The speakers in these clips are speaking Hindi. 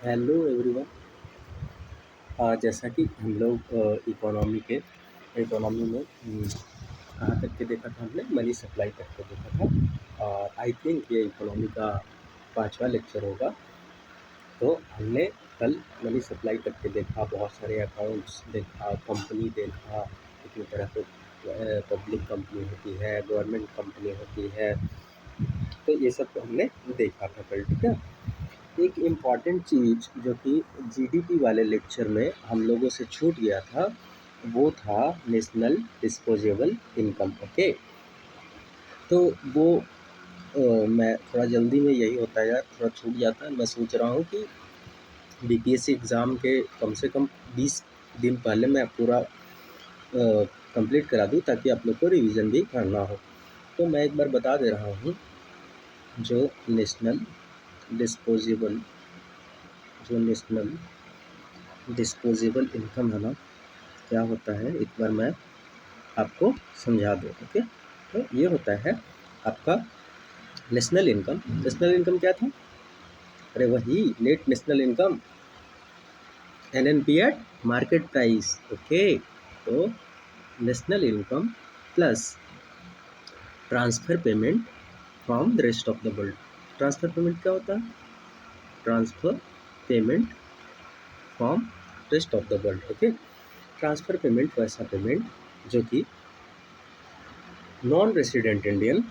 Hello everyone. जैसा कि हम लोग इकोनॉमी में कहाँ तक के देखा था, हमने मनी सप्लाई तक के देखा था और आई थिंक ये इकोनॉमी का 5वां लेक्चर होगा। तो हमने कल मनी सप्लाई तक के देखा, बहुत सारे अकाउंट्स देखा, कंपनी देखा, कितनी तरह के पब्लिक कंपनी होती है, गवर्नमेंट कंपनी होती है। तो ये सब हमने देखा था कल, ठीक है। एक इम्पॉर्टेंट चीज़ जो कि जीडीपी वाले लेक्चर में हम लोगों से छूट गया था, वो था नेशनल डिस्पोजेबल इनकम। ओके, तो वो मैं थोड़ा जल्दी में, यही होता है यार, थोड़ा छूट जाता है। मैं सोच रहा हूँ कि बीपीएससी एग्ज़ाम के कम से कम 20 दिन पहले मैं पूरा कंप्लीट करा दूँ, ताकि आप लोग को रिवीजन भी करना हो। तो मैं एक बार बता दे रहा हूँ, जो नेशनल डिस्पोजेबल डिस्पोजेबल इनकम है ना, क्या होता है, एक बार मैं आपको समझा दूँ। ओके, तो ये होता है आपका नेशनल इनकम। नेशनल इनकम क्या था? अरे वही net national income, NNP at market price. Okay, तो national income plus transfer payment from the rest of the world. Transfer payment क्या होता है? Transfer payment from rest of the world. Okay, transfer payment वैसा पेमेंट जो कि नॉन रेसिडेंट इंडियन,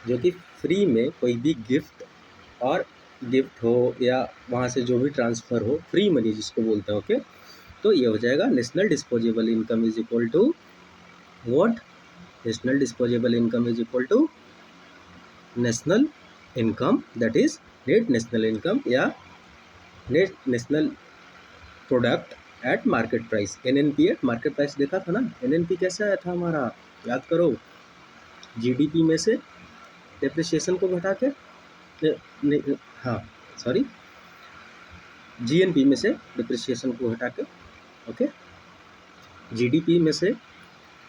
जो कि फ्री में कोई भी गिफ्ट हो या वहाँ से जो भी ट्रांसफ़र हो, फ्री मनी जिसको बोलते हैं। ओके, तो ये हो जाएगा national disposable income is equal to what? National disposable income is equal to national income, that is net national income या net national product at market price. NNP at market price देखा था ना। एनएनपी कैसे आया था हमारा, याद करो। जीडीपी में से डेप्रिसिएशन को घटा के, हाँ सॉरी, जीएनपी में से डिप्रिसिएशन को हटा के। ओके, जीडीपी में से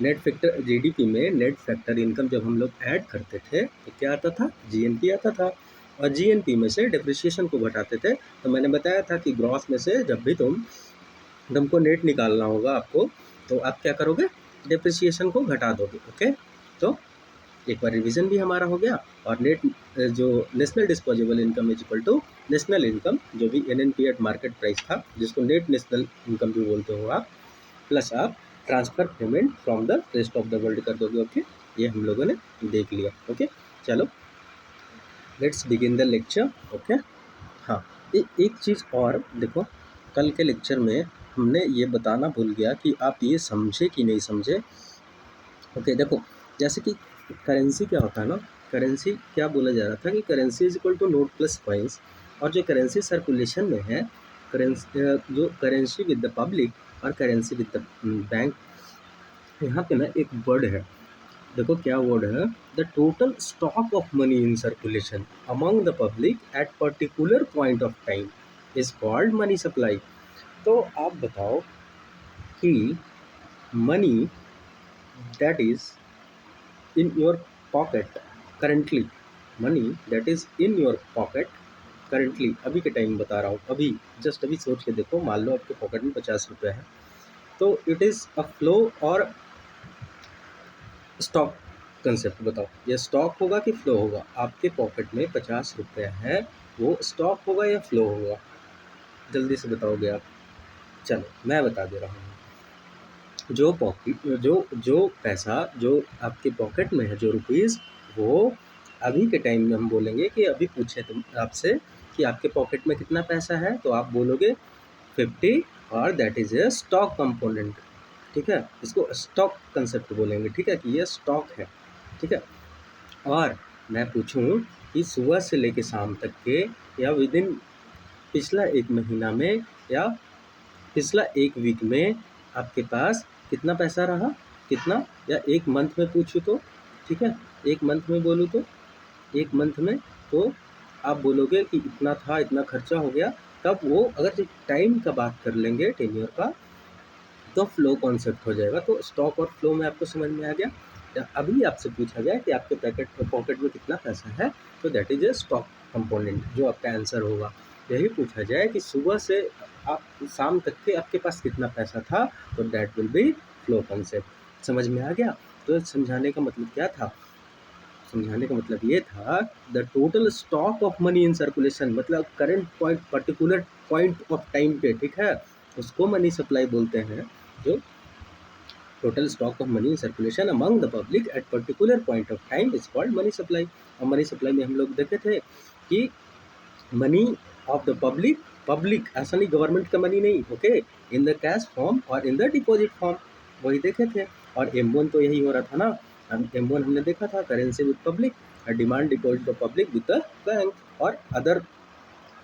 नेट फैक्टर, जीडीपी में नेट फैक्टर इनकम जब हम लोग ऐड करते थे तो क्या आता था? जीएनपी आता था। और जीएनपी में से डिप्रिसिएशन को घटाते थे। तो मैंने बताया था कि ग्रॉस में से जब भी तुमको नेट निकालना होगा आपको, तो आप क्या करोगे? डिप्रिसिएशन को घटा दोगे। ओके, तो एक बार रिवीजन भी हमारा हो गया। और नेट जो national disposable income is equal to national income, जो भी एनएनपी एट मार्केट प्राइस था, जिसको नेट नेशनल इनकम भी बोलते हो आप, प्लस आप transfer payment from the rest of the world कर दोगे। ओके, ये हम लोगों ने देख लिया। ओके, चलो let's begin the lecture. Okay, हाँ, एक चीज़ और देखो, कल के लेक्चर में हमने ये बताना भूल गया कि आप ये समझे कि नहीं समझे। ओके, देखो, जैसे कि करेंसी क्या होता है ना, करेंसी क्या बोला जा रहा था कि currency is equal to note plus coins. और जो करेंसी सर्कुलेशन में है, जो करेंसी विद द पब्लिक और करेंसी विद द बैंक, यहाँ पे ना एक वर्ड है, देखो क्या वर्ड है, the total stock of money in circulation among the public at particular point of time is called money supply. तो आप बताओ कि money that is in your pocket currently, money that is in your pocket currently, अभी के टाइम बता रहा हूँ, अभी जस्ट अभी सोच के देखो, मान लो आपके पॉकेट में 50 रुपये है, तो इट इज़ अ फ्लो और स्टॉक कंसेप्ट। बताओ, ये स्टॉक होगा कि फ्लो होगा? आपके पॉकेट में 50 रुपये है, वो स्टॉक होगा या फ्लो होगा? जल्दी से बताओगे आप। चलो मैं बता दे रहा हूँ। जो पॉकेट जो पैसा जो आपके पॉकेट में है, जो रुपीज़, वो अभी के टाइम में हम बोलेंगे कि अभी पूछे तुम आपसे कि आपके पॉकेट में कितना पैसा है, तो आप बोलोगे 50, और that is a stock component. ठीक है, इसको स्टॉक कंसेप्ट बोलेंगे। ठीक है, कि ये स्टॉक है। ठीक है, और मैं पूछूं कि सुबह से लेके शाम तक के, या विद इन पिछला एक महीना में, या पिछला एक वीक में आपके पास कितना पैसा रहा, कितना, या एक मंथ में पूछूँ तो, ठीक है, एक मंथ में बोलूँ तो, एक मंथ में तो आप बोलोगे कि इतना था, इतना खर्चा हो गया। तब वो अगर जब टाइम का बात कर लेंगे, टेन्योर का, तो फ्लो कॉन्सेप्ट हो जाएगा। तो स्टॉक और फ्लो में आपको समझ में आ गया। अभी आपसे पूछा जाए कि आपके पॉकेट में कितना पैसा है, तो that is a stock component, जो आपका आंसर होगा। यही पूछा जाए कि सुबह से आप शाम तक के आपके पास कितना पैसा था, तो that will be flow concept. समझ में आ गया? तो समझाने का मतलब क्या था? समझाने का मतलब ये था, the total stock of money in circulation, मतलब current point, particular point of time पे, ठीक है, उसको मनी सप्लाई बोलते हैं। जो total stock of money in circulation among the public at particular point of time is called money supply. और मनी सप्लाई में हम लोग देखे थे कि money of the public, public ऐसा नहीं गवर्नमेंट का मनी नहीं, okay, in the cash form और इन द डिपॉजिट फॉर्म, वही देखे थे। और M1 तो यही हो रहा था ना, M1 हमने देखा था, currency with public, demand deposit of public with the bank, और अदर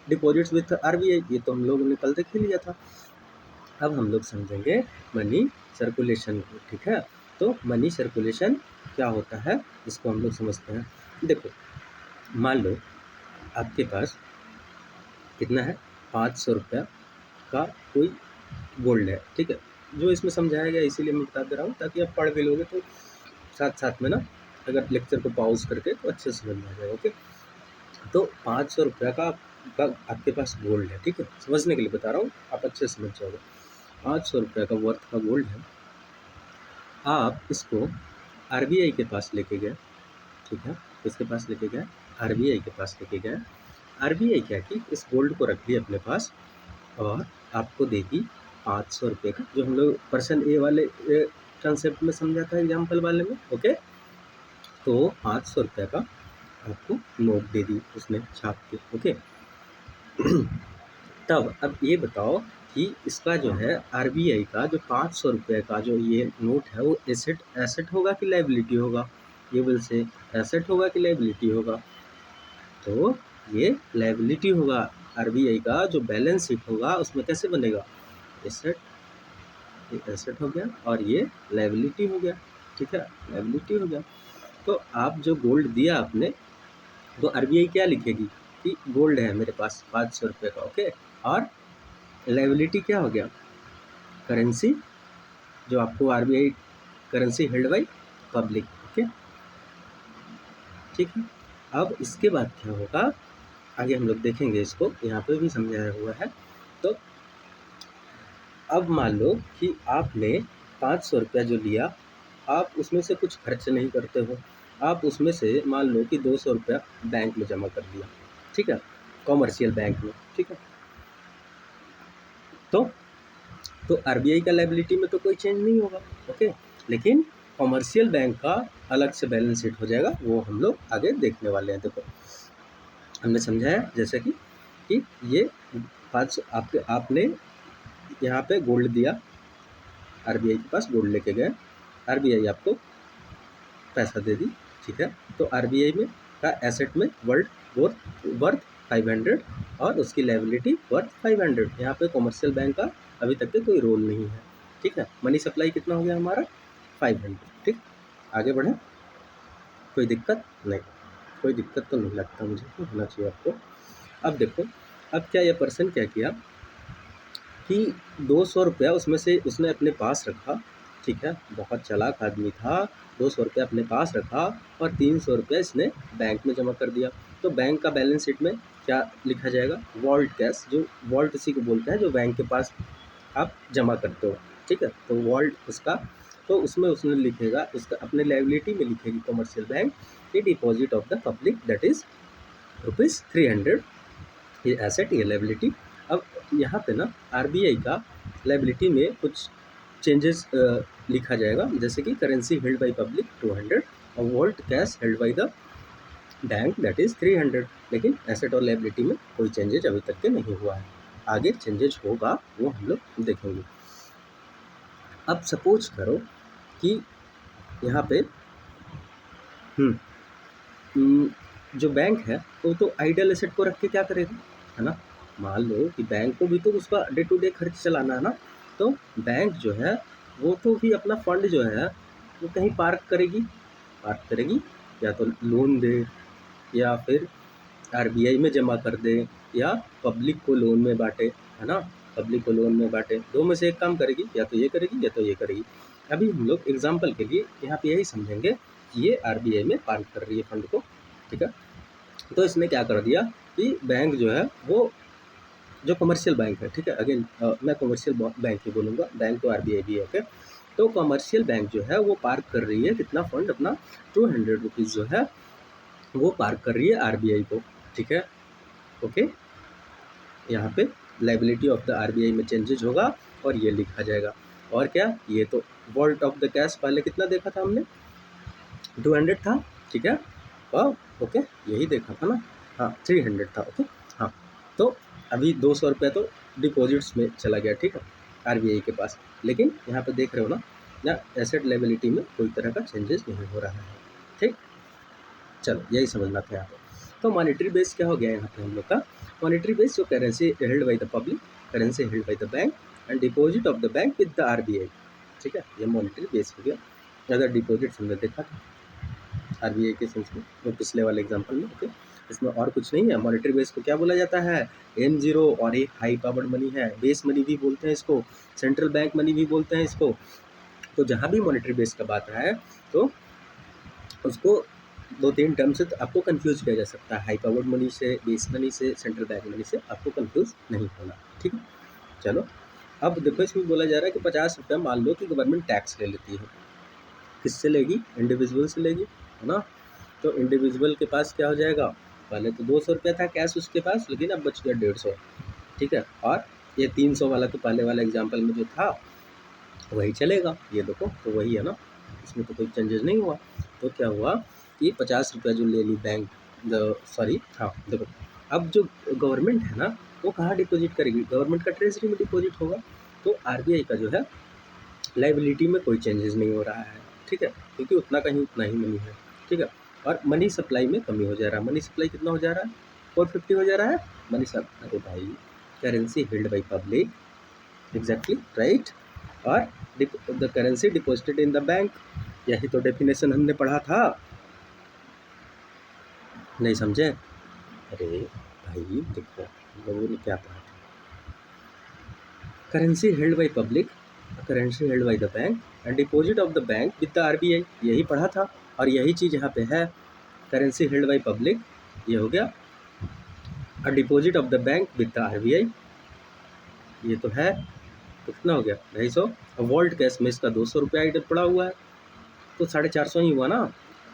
डिपॉजिट्स विद RBI, ये तो हम लोगों ने कल देख ही लिया था। अब हम लोग समझेंगे मनी सर्कुलेशन को, ठीक है। तो मनी सर्कुलेशन क्या होता है, इसको हम लोग समझते हैं। देखो, मान लो आपके पास कितना है, 500 रुपया का कोई गोल्ड है, ठीक है। जो इसमें समझाया गया इसीलिए मैं बता दे रहा हूँ, ताकि आप पढ़ भी लोगे तो साथ साथ में ना, अगर लेक्चर को पॉज करके तो अच्छे से समझ में आ जाएगा, ओके। तो 500 रुपया का आपके पास गोल्ड है, ठीक है, समझने के लिए बता रहा हूँ, आप अच्छे से समझ जाओगे। 500 रुपया का वर्थ का गोल्ड है, आप इसको RBI के पास लेके गए, ठीक है, किसके पास लेके गए, RBI के पास लेके गए। RBI क्या की, इस गोल्ड को रख लिया अपने पास और आपको देगी 500 रुपये का, जो हम लोग पर्सन ए वाले कंसेप्ट में समझा था, एग्जाम्पल वाले में, ओके। तो 500 रुपये का आपको नोट दे दी उसने छाप के, ओके। तब अब ये बताओ कि इसका जो है RBI का जो 500 रुपये का जो ये नोट है, वो एसेट होगा कि लाइबिलिटी होगा? ये विल से एसेट होगा कि लाइबिलिटी होगा? तो ये लाइबिलिटी होगा। RBI का जो बैलेंस शीट होगा उसमें कैसे बनेगा, एसेट, ये एसेट हो गया और ये लाइबिलिटी हो गया, ठीक है, लाइबिलिटी हो गया। तो आप जो गोल्ड दिया आपने, तो RBI क्या लिखेगी कि गोल्ड है मेरे पास 500 रुपये का, ओके। और लाइबिलिटी क्या हो गया, करेंसी, जो आपको RBI currency held by public, okay, ठीक है। अब इसके बाद क्या होगा, आगे हम लोग देखेंगे इसको, यहाँ पे भी समझाया हुआ है। तो अब मान लो कि आपने 500 रुपया जो लिया, आप उसमें से कुछ खर्च नहीं करते हो, आप उसमें से मान लो कि 200 रुपया बैंक में जमा कर दिया, ठीक है, कॉमर्शियल बैंक में, ठीक है। तो RBI का लाइबिलिटी में तो कोई चेंज नहीं होगा, ओके, लेकिन कॉमर्शियल बैंक का अलग से बैलेंस शीट हो जाएगा, वो हम लोग आगे देखने वाले हैं। देखो, हमने समझाया जैसे कि ये 500 आपने यहाँ पे गोल्ड दिया, RBI के पास गोल्ड लेके गए, RBI आपको पैसा दे दी, ठीक है। तो RBI में का एसेट में वर्थ 500 और उसकी लायबिलिटी वर्थ 500। यहाँ पे कॉमर्शियल बैंक का अभी तक के कोई रोल नहीं है, ठीक है। मनी सप्लाई कितना हो गया हमारा, 500, ठीक। आगे बढ़े, कोई दिक्कत नहीं, कोई दिक्कत तो नहीं लगता मुझे, तो होना चाहिए आपको। अब देखो, अब क्या ये पर्सन क्या किया कि 200 रुपया उसमें से उसने अपने पास रखा, ठीक है, बहुत चालाक आदमी था, 200 रुपया अपने पास रखा और 300 रुपया इसने बैंक में जमा कर दिया। तो बैंक का बैलेंस शीट में क्या लिखा जाएगा, वॉल्ट कैश, जो वॉल्ट इसी को बोलते हैं जो बैंक के पास आप जमा करते हो, ठीक है। तो वॉल्ट उसका, तो उसमें उसने लिखेगा, उसका अपने लायबिलिटी में लिखेगी कमर्शियल बैंक कि deposit of the public that is ₹300, ये एसेट, ये लायबिलिटी। अब यहाँ पे ना RBI का लायबिलिटी में कुछ चेंजेस लिखा जाएगा, जैसे कि करेंसी हेल्ड बाय पब्लिक 200 और vault cash held by the bank that is 300, लेकिन एसेट और लायबिलिटी में कोई चेंजेज अभी तक के नहीं हुआ है, आगे चेंजेज होगा वो हम लोग देखेंगे। अब सपोज करो कि यहाँ पे जो बैंक है वो तो आइडियल एसेट को रख के क्या करेगा, है ना। मान लो कि बैंक को भी तो उसका डे टू डे खर्च चलाना है ना, तो बैंक जो है वो तो भी अपना फंड जो है वो कहीं पार्क करेगी, या तो लोन दे या फिर RBI में जमा कर दे या पब्लिक को लोन में बांटे, है ना, पब्लिक को लोन में बांटे, दो में से एक काम करेगी, या तो ये करेगी या तो ये करेगी। अभी हम लोग एग्जाम्पल के लिए यहाँ पे यही समझेंगे कि ये RBI में पार्क कर रही है फंड को, ठीक है। तो इसने क्या कर दिया कि बैंक जो है वो जो कमर्शियल बैंक है, ठीक है, अगेन मैं कमर्शियल बैंक ही बोलूँगा, बैंक तो आरबीआई भी है, ओके। तो कमर्शियल बैंक जो है वो पार्क कर रही है कितना फंड अपना, 200 रुपीज़ जो है वो पार्क कर रही है आरबीआई को, ठीक है, ओके। यहाँ पे लाइबिलिटी ऑफ द आरबीआई में चेंजेज होगा और ये लिखा जाएगा। और क्या, ये तो वॉल्ट ऑफ द कैश पहले कितना देखा था हमने, 200 था, ठीक है, और ओके यही देखा था ना, हाँ 300 था, ओके। हाँ, तो अभी 200 रुपया तो डिपॉजिट्स में चला गया, ठीक है, आरबीआई के पास। लेकिन यहाँ पे देख रहे हो ना एसेट लायबिलिटी में कोई तरह का चेंजेस नहीं हो रहा है, ठीक। चलो यही समझना था यहाँ पे। तो मॉनेटरी बेस क्या हो गया यहाँ पे हम लोग का, मॉनेटरी बेस जो currency held by the public, currency held by the bank and deposit of the bank with the RBI, ठीक है, ये मॉनेटरी बेस हो गया। अगर डिपॉजिट हमने देखा था आरबीआई के सेंस में, वो पिछले वाले एग्जांपल में, ओके। इसमें और कुछ नहीं है। मॉनेटरी बेस को क्या बोला जाता है, M0, और एक हाई पावर्ड मनी है, बेस मनी भी बोलते हैं इसको, सेंट्रल बैंक मनी भी बोलते हैं इसको। तो जहाँ भी मॉनेटरी बेस का बात है तो उसको 2-3 टर्म से तो आपको कंफ्यूज किया जा सकता है, हाई पावर्ड मनी से, बेस मनी से, सेंट्रल बैंक मनी से, आपको कंफ्यूज नहीं होना, ठीक है। चलो अब देखो, इसमें बोला जा रहा है कि 50 रुपये मान लो कि गवर्नमेंट टैक्स ले लेती है, किससे लेगी, इंडिविजुअल से लेगी, है ना। तो इंडिविजुअल के पास क्या हो जाएगा, पहले तो 200 रुपया था कैश उसके पास, लेकिन अब बच गया 150, ठीक है। और ये 300 वाला तो पहले वाला एग्जाम्पल में जो था वही चलेगा, ये देखो तो वही है ना, इसमें तो कोई चेंजेस नहीं हुआ। तो क्या हुआ कि 50 रुपया जो ले ली बैंक, सॉरी हाँ देखो, अब जो गवर्नमेंट है ना वो कहाँ डिपॉजिट करेगी, गवर्नमेंट का ट्रेजरी में डिपॉजिट होगा। तो आरबीआई का जो है लाइबिलिटी में कोई चेंजेस नहीं हो रहा है, ठीक है, क्योंकि उतना का ही उतना ही मनी है, ठीक है। और मनी सप्लाई में कमी हो जा रहा है, मनी सप्लाई कितना हो जा रहा है, 450 हो जा रहा है मनी सप्लाई, अरे भाई currency held by public, exactly right. और the currency deposited in the bank, यही तो डेफिनेशन हमने पढ़ा था, नहीं समझे, अरे भाई देखो लोगों ने क्या पढ़ा था, currency held by public, currency held by the bank and deposit of the bank with the RBI, यही पढ़ा था। और यही चीज़ यहाँ पे है, करेंसी हेल्ड बाई पब्लिक ये हो गया, और deposit of the bank with the RBI ये तो है, तो कितना हो गया 250। और वॉल्ट कैश में इसका 200 रुपया आइटम पड़ा हुआ है, तो 450 ही हुआ ना।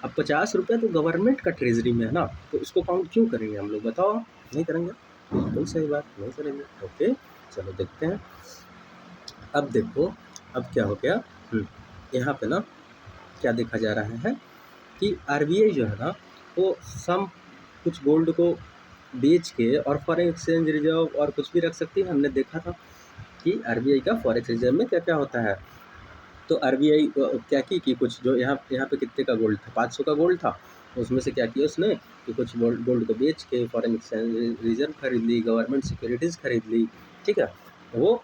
अब 50 रुपया तो गवर्नमेंट का ट्रेजरी में है ना, तो इसको काउंट क्यों करेंगे हम लोग, बताओ, नहीं करेंगे, बिल्कुल सही बात, नहीं करेंगे, ओके। चलो देखते हैं, अब देखो अब क्या हो गया, यहाँ पे ना क्या देखा जा रहा है कि आरबीआई जो है ना वो सम कुछ गोल्ड को बेच के और फॉरेन एक्सचेंज रिजर्व और कुछ भी रख सकती है। हमने देखा था कि आरबीआई का फॉरेक्स रिजर्व में क्या क्या होता है। तो आरबीआई क्या की कि कुछ जो यहाँ यहाँ पे कितने का गोल्ड था, 500 का गोल्ड था, उसमें से क्या किया उसने कि कुछ गोल्ड को बेच के फॉरेन एक्सचेंज रिजर्व खरीद ली, गवर्नमेंट सिक्योरिटीज़ खरीद ली, ठीक है, वो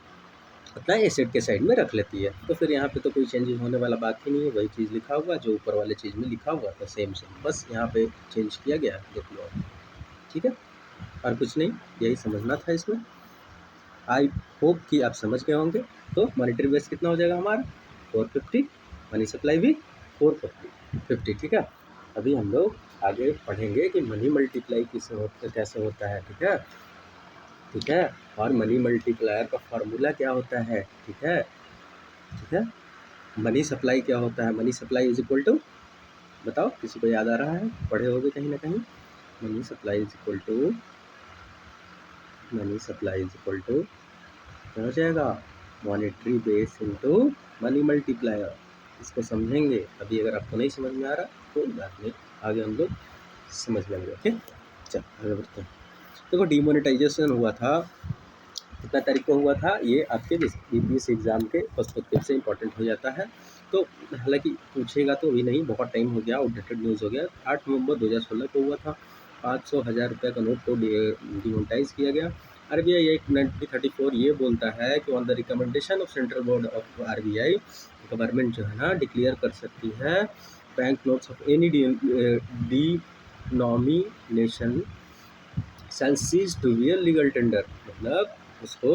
अपना एसेट के साइड में रख लेती है। तो फिर यहाँ पे तो कोई चेंजेस होने वाला बात ही नहीं है, वही चीज़ लिखा हुआ जो ऊपर वाले चीज़ में लिखा हुआ था, सेम सेम, बस यहाँ पे चेंज किया गया, देख लो, ठीक है, और कुछ नहीं, यही समझना था इसमें। आई होप कि आप समझ गए होंगे। तो मॉनेटरी बेस कितना हो जाएगा हमारा 450, मनी सप्लाई भी 450, ठीक है। अभी हम लोग आगे पढ़ेंगे कि मनी मल्टीप्लाई कैसे होता है, ठीक है, ठीक है, और मनी मल्टीप्लायर का फार्मूला क्या होता है, ठीक है, ठीक है। मनी सप्लाई क्या होता है, money supply is equal to, बताओ किसी को याद आ रहा है, पढ़े होगे कहीं ना कहीं, money supply is equal to, money supply is equal to क्या हो जाएगा, monetary base into money multiplier. इसको समझेंगे, अभी अगर आपको नहीं समझ में आ रहा कोई बात नहीं, आगे हम लोग समझ लेंगे, ओके। चल आगे बढ़ते हैं। देखो डिमोनेटाइजेशन हुआ था, कितना तारीख को हुआ था, ये आपके यूपीएस एग्ज़ाम के पर्सपेक्टिव से इंपॉर्टेंट हो जाता है। तो हालांकि पूछेगा तो अभी नहीं, बहुत टाइम हो गया, आउटडेटेड न्यूज़ हो गया, 8 नवंबर 2016 को हुआ था। 500,000 रुपये का नोट को डिमोनेटाइज किया गया। आरबीआई एक्ट 1934 ये बोलता है कि on the recommendation of central board of RBI, government जो है ना डिक्लेयर कर सकती है bank notes of any denomination shall cease to be a legal tender, मतलब उसको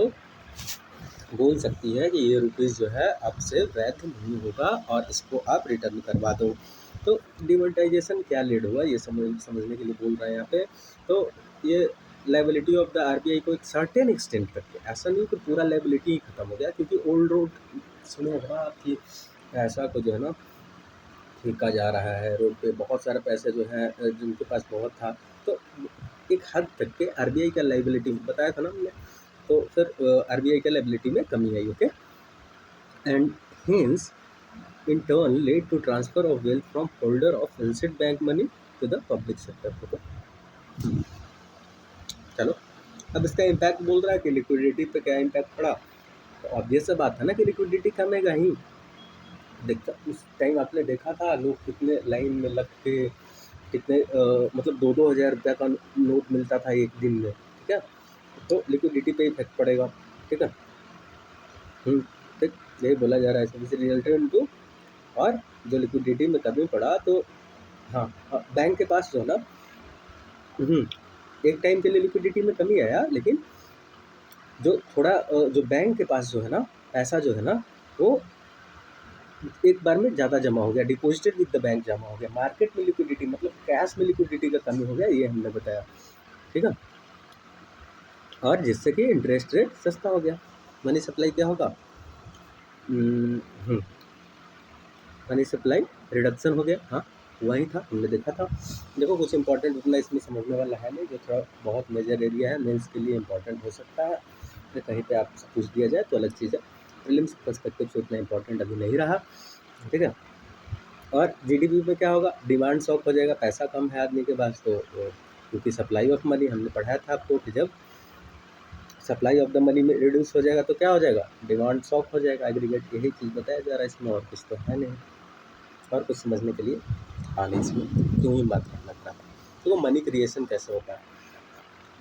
बोल सकती है कि ये रुपीज़ जो है आपसे वैध नहीं होगा और इसको आप रिटर्न करवा दो। तो डिमोनेटाइजेशन क्या लीड हुआ ये समझने के लिए बोल रहे हैं यहाँ पे। तो ये लाइबिलिटी ऑफ द आरबीआई को एक सर्टेन एक्सटेंट तक है, ऐसा नहीं कि पूरा लाइबिलिटी ही खत्म हो गया, क्योंकि ओल्ड रोड सुने होगा कि पैसा को जो है ना फेंका जा रहा है रोड पे, बहुत सारा पैसा जो है जिनके पास बहुत था, तो एक हद तक के आरबीआई का लाइबिलिटी बताया था ना हमने, तो फिर आरबीआई का लाइबिलिटी में कमी आई। Okay, and hence in turn led to transfer of wealth from holder of illicit bank money to the public sector। Okay? चलो, अब इसका इम्पैक्ट बोल रहा है कि लिक्विडिटी पे क्या इम्पैक्ट पड़ा, तो ऑब्वियस सा बात है ना कि लिक्विडिटी कमेगा ही। देखता उस टाइम आपने देखा था लोग कितने लाइन में लग के कितने मतलब 2-2 हज़ार रुपये का नोट मिलता था एक दिन में, ठीक है, तो लिक्विडिटी पे इफेक्ट पड़ेगा। ठीक है, ठीक, यही बोला जा रहा है इससे रिजल्टेंट टू, और जो लिक्विडिटी में कमी पड़ा तो हाँ, बैंक के पास जो है ना एक टाइम के लिए लिक्विडिटी में कमी आया, लेकिन जो थोड़ा जो बैंक के पास जो है ना पैसा जो है ना वो एक बार में ज़्यादा जमा हो गया, डिपॉजिटेड विद द बैंक जमा हो गया, मार्केट में लिक्विडिटी मतलब कैश में लिक्विडिटी का कमी हो गया, ये हमने बताया। ठीक है, और जिससे कि इंटरेस्ट रेट सस्ता हो गया, मनी सप्लाई क्या होगा, मनी सप्लाई रिडक्शन हो गया। हाँ, वही था, हमने देखा था। देखो कुछ इंपॉर्टेंट उतना इसमें समझने वाला है नहीं, जो थोड़ा बहुत मेजर एरिया है, मेंस के लिए इंपॉर्टेंट हो सकता है, तो कहीं पे आपसे पूछ दिया जाए तो अलग चीज़ है, प्रीलिम्स पर्सपेक्टिव से उतना इंपॉर्टेंट अभी नहीं रहा। ठीक है, और जीडीपी में क्या होगा, डिमांड शॉक हो जाएगा, पैसा कम है आदमी के पास, तो क्योंकि सप्लाई ऑफ मनी हमने पढ़ाया था आपको कि जब सप्लाई ऑफ द मनी में रिड्यूस हो जाएगा तो क्या हो जाएगा, डिमांड शॉक हो जाएगा, एग्रीगेट यही चीज़ बताया जा रहा है इसमें, और कुछ तो है नहीं, और कुछ समझने के लिए आने इसमें क्यों ही बात करना था। तो वो मनी क्रिएशन कैसे होता है,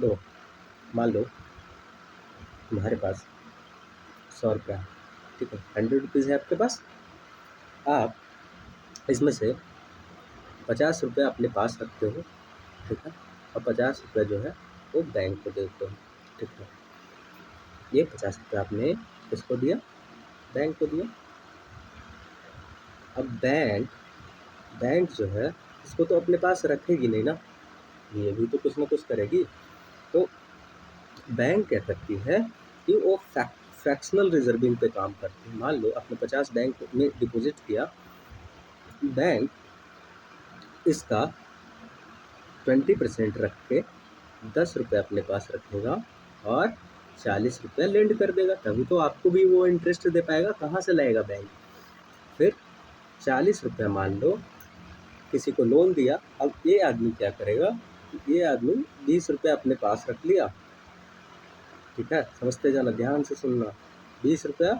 दो मान लो तुम्हारे पास 100 रुपया है, ठीक है, 100 रुपीज़ है आपके पास, आप इसमें से 50 रुपया अपने पास रखते हो, ठीक है, और 50 रुपया जो है वो बैंक को देते हो। ठीक है, ये 50 रुपया आपने किसको दिया, बैंक को दिया। अब बैंक जो है इसको तो अपने पास रखेगी नहीं ना, ये भी तो कुछ ना कुछ करेगी। तो बैंक क्या करती है कि वो फ्रैक्शनल रिजर्विंग पे काम करती है। मान लो आपने 50 बैंक में डिपॉजिट किया, बैंक इसका 20% रख के 10 रुपये अपने पास रखेगा और 40 रुपये लेंड कर देगा, तभी तो आपको भी वो इंटरेस्ट दे पाएगा। कहाँ से लाएगा बैंक, फिर 40 रुपया मान लो किसी को लोन दिया, अब ये आदमी क्या करेगा, ये आदमी 20 रुपये अपने पास रख लिया, ठीक है, समझते जाना, ध्यान से सुनना, 20 रुपया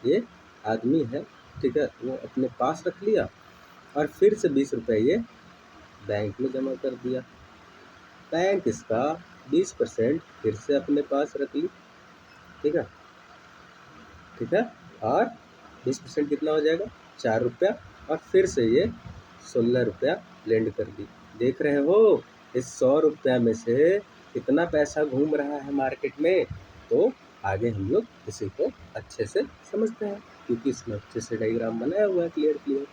ये आदमी है, ठीक है, वो अपने पास रख लिया और फिर से 20 रुपये ये बैंक में जमा कर दिया, बैंक इसका 20% फिर से अपने पास रख ली, ठीक है, ठीक है, और 20% कितना हो जाएगा, 4 रुपया, और फिर से ये 16 रुपया लेंड कर दी। देख रहे हो इस 100 रुपया में से कितना पैसा घूम रहा है मार्केट में, तो आगे हम लोग इसी को अच्छे से समझते हैं, क्योंकि इसमें अच्छे से डायग्राम बनाया हुआ है, क्लियर।